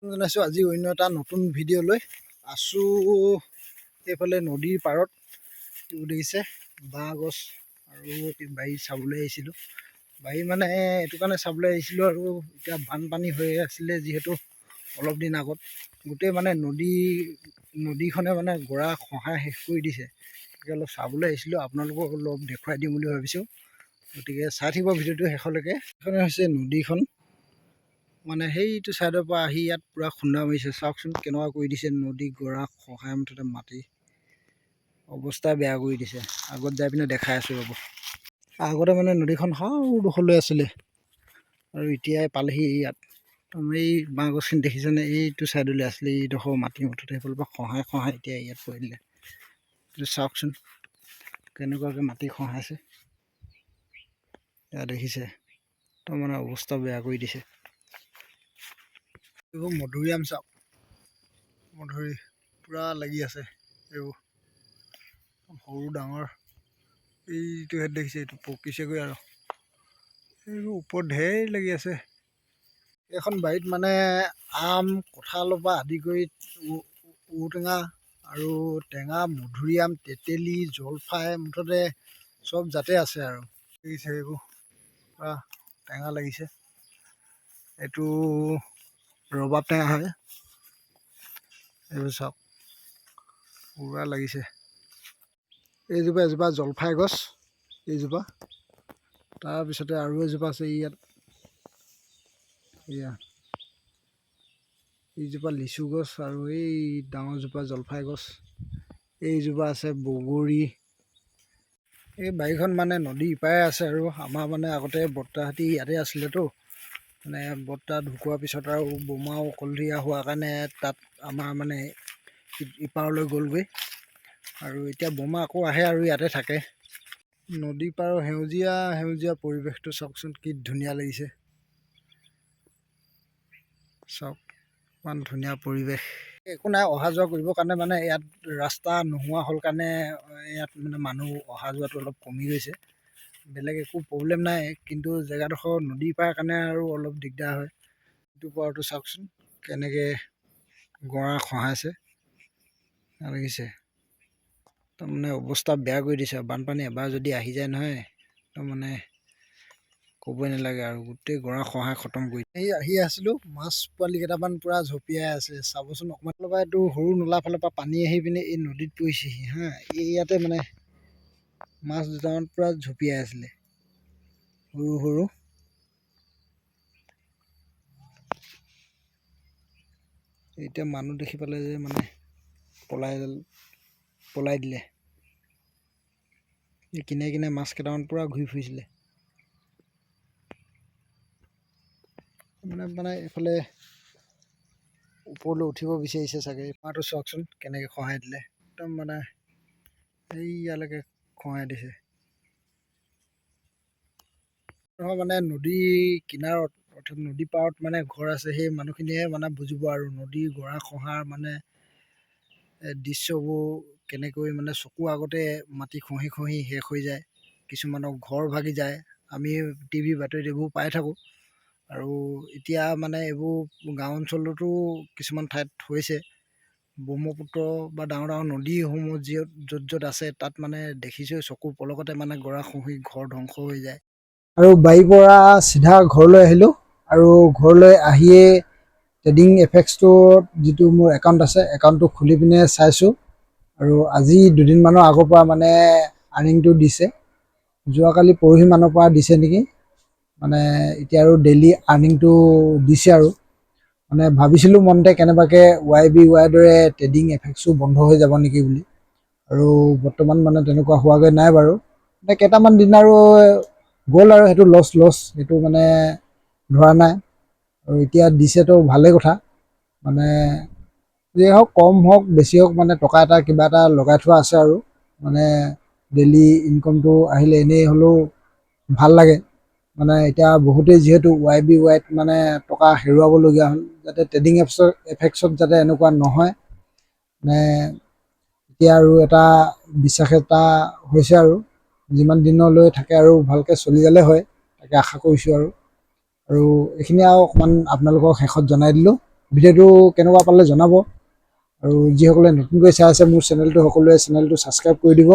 জনাইছোঁ আজি অন্য এটা নতুন ভিডিঅ' লৈ আছোঁ। এইফালে নদীৰ পাৰত দেখিছে বাঁহ গছ আৰু বাৰী চাবলৈ আহিছিলোঁ। বাৰী মানে এইটো কাৰণে চাবলৈ আহিছিলোঁ, আৰু এতিয়া বানপানী হৈ আছিলে যিহেতু অলপ দিন আগত গোটেই মানে নদীখনে মানে গৰা খহাই শেষ কৰি দিছে। গতিকে অলপ চাবলৈ আহিছিলোঁ, আপোনালোকক অলপ দেখুৱাই দিম বুলি ভাবিছোঁ। গতিকে চাই থাকিব ভিডিঅ'টো শেষলৈকে। এইখনে হৈছে নদীখন, মানে সেইটো চাইডৰ পৰা আহি ইয়াত পুৰা খুন্দা মাৰিছে। চাওকচোন কেনেকুৱা কৰি দিছে, নদী গৰা খহাই মুঠতে মাটি অৱস্থা বেয়া কৰি দিছে। আগত যাই পিনে দেখাই আছোঁ ৰ'ব। আগতে মানে নদীখন সৰুডোখৰলৈ আছিলে, আৰু এতিয়াই পালেহি ইয়াত। এই বাঁহ গছখিনি দেখিছেনে, এইটো চাইডলৈ আছিলে, এইডোখৰ মাটি মুঠতে সেইফালৰ পৰা খহাই এতিয়া ইয়াত পৰি দিলে। এইটো চাওকচোন কেনেকুৱাকৈ মাটি খহাইছে, এয়া দেখিছে। তাৰমানে অৱস্থা বেয়া কৰি দিছে। এইবোৰ মধুৰিআম চাওক, মধুৰি পূৰা লাগি আছে। এইবোৰ সৰু ডাঙৰ, এইটো হেড দেখিছে, এইটো পকিছেগৈ, আৰু এইবোৰ ওপৰত ঢেৰ লাগি আছে। এইখন বাৰীত মানে আম, কঁঠালৰ পৰা আদি কৰি ঔটেঙা আৰু টেঙা, মধুৰিআম, তেতেলী, জলফাই, মুঠতে চব জাতে আছে। আৰু দেখিছে এইবোৰ পূৰা টেঙা লাগিছে। এইটো ৰবাব টেঙা হয়। এইবোৰ চাওক পূৰা লাগিছে। এজোপা জলফাই গছ, এইজোপা। তাৰপিছতে আৰু এজোপা আছে ইয়াত, এয়া এইজোপা লিচু গছ, আৰু এই ডাঙৰজোপা জলফাই গছ। এইজোপা আছে বগৰী। এই বাৰীখন মানে নদী ইপাৰে আছে, আৰু আমাৰ মানে আগতে বৰ্তাহঁতি ইয়াতে আছিলেতো। মানে বৰ্তা ঢুকোৱাৰ পিছত আৰু বোমাও অকলশৰীয়া হোৱাৰ কাৰণে তাত আমাৰ মানে ইপাৰলৈ গ'লগৈ, আৰু এতিয়া বোমা আকৌ আহে আৰু ইয়াতে থাকে। নদী পাৰৰ সেউজীয়া পৰিৱেশটো চাওকচোন কি ধুনীয়া লাগিছে। চাওক ইমান ধুনীয়া পৰিৱেশ। একো নাই, অহা যোৱা কৰিবৰ কাৰণে মানে ইয়াত ৰাস্তা নোহোৱা হ'ল কাৰণে ইয়াত মানে মানুহ অহা যোৱাটো অলপ কমি গৈছে। বেলেগ একো প্ৰব্লেম নাই, কিন্তু জেগাডোখৰ নদীৰ পাৰ কাৰণে আৰু অলপ দিগদাৰ হয়। এইটো পাৰটো চাওকচোন কেনেকৈ গৰা খহাইছে, দেখিছে। তাৰমানে অৱস্থা বেয়া কৰি দিছে। বানপানী এবাৰ যদি আহি যায় নহয়, তাৰমানে ক'বই নালাগে, আৰু গোটেই গৰা খহাই খতম কৰি এই আহি আছিলোঁ। মাছ পোৱালি কেইটামান পূৰা জঁপিয়াই আছে, চাবচোন অকণমান পৰা। এইটো সৰু নলা ফালৰ পৰা পানী আহি পিনে এই নদীত পৰিছেহি হা। এই ইয়াতে মানে মাছ দুটামান পূৰা জঁপিয়াই আছিলে, সৰু। এতিয়া মানুহ দেখি পালে যে মানে পলাই দিলে। এই কিনে মাছ কেইটামান পূৰা ঘূৰি ফুৰিছিলে। মানে এইফালে ওপৰলৈ উঠিব বিচাৰিছে চাগে। পাৰটো চাওকচোন কেনেকৈ খহাই দিলে, একদম মানে ইয়ালৈকে খহাই দিছে। মানে নদী কিনাৰত, অৰ্থাৎ নদী পাৰত মানে ঘৰ আছে, সেই মানুহখিনিয়ে মানে বুজিব আৰু নদীৰ গৰা খহাৰ মানে দৃশ্যবোৰ কেনেকৈ মানে চকুৰ আগতে মাটি খহি শেষ হৈ যায়। কিছুমানৰ ঘৰ ভাগি যায়। আমি টিভি বাতৰিত এইবোৰ পাই থাকোঁ। আৰু এতিয়া মানে এইবোৰ গাঁও অঞ্চলতো কিছুমান ঠাইত হৈছে। ব্ৰহ্মপুত্ৰ বা ডাঙৰ নদীসমূহ য'ত আছে, তাত মানে দেখিছোঁ চকুৰ পলকতে মানে গৰা খহি ঘৰ ধ্বংস হৈ যায়। আৰু বাৰীৰ পৰা চিধা ঘৰলৈ আহিলোঁ, আৰু ঘৰলৈ আহিয়ে ট্ৰেডিং এফেক্সটোত যিটো মোৰ একাউণ্ট আছে, একাউণ্টটো খুলি পিনে চাইছোঁ। আৰু আজি দুদিনমানৰ আগৰ পৰা মানে আৰ্নিংটো দিছে। যোৱাকালি পৰহি মানৰ পৰা দিছে নেকি। মানে এতিয়া আৰু ডেইলি আৰ্নিংটো দিছে। আৰু মানে ভাবিছিলোঁ মনতে কেনেবাকৈ YBY দৰে ট্ৰেডিং এফেক্সো বন্ধ হৈ যাব নেকি বুলি, আৰু বৰ্তমান মানে তেনেকুৱা হোৱাগৈ নাই বাৰু। মানে কেইটামান দিন আৰু গ'ল, আৰু সেইটো লছ সেইটো মানে ধৰা নাই। আৰু এতিয়া দিছেতো ভালেই কথা। মানে যিয়ে হওক, কম হওক বেছি হওক, মানে টকা এটা কিবা এটা লগাই থোৱা আছে, আৰু মানে ডেইলি ইনকমটো আহিলে এনেই হ'লেও ভাল লাগে। মানে এতিয়া বহুতেই যিহেতু YBYত মানে টকা হেৰুৱাবলগীয়া হ'ল, যাতে ট্ৰেডিং এফেক্সত যাতে এনেকুৱা নহয়, মানে এতিয়া আৰু এটা বিশ্বাস এটা হৈছে। আৰু যিমান দিনলৈ থাকে আৰু ভালকৈ চলি যালে হয়, তাকে আশা কৰিছোঁ। আৰু এইখিনি আৰু অকণমান আপোনালোকক শেষত জনাই দিলোঁ। ভিডিঅ'টো কেনেকুৱা পালে জনাব আৰু যিসকলে নতুনকৈ চাই আছে মোৰ চেনেলটো সকলোৱে চেনেলটো ছাবস্ক্ৰাইব কৰি দিব।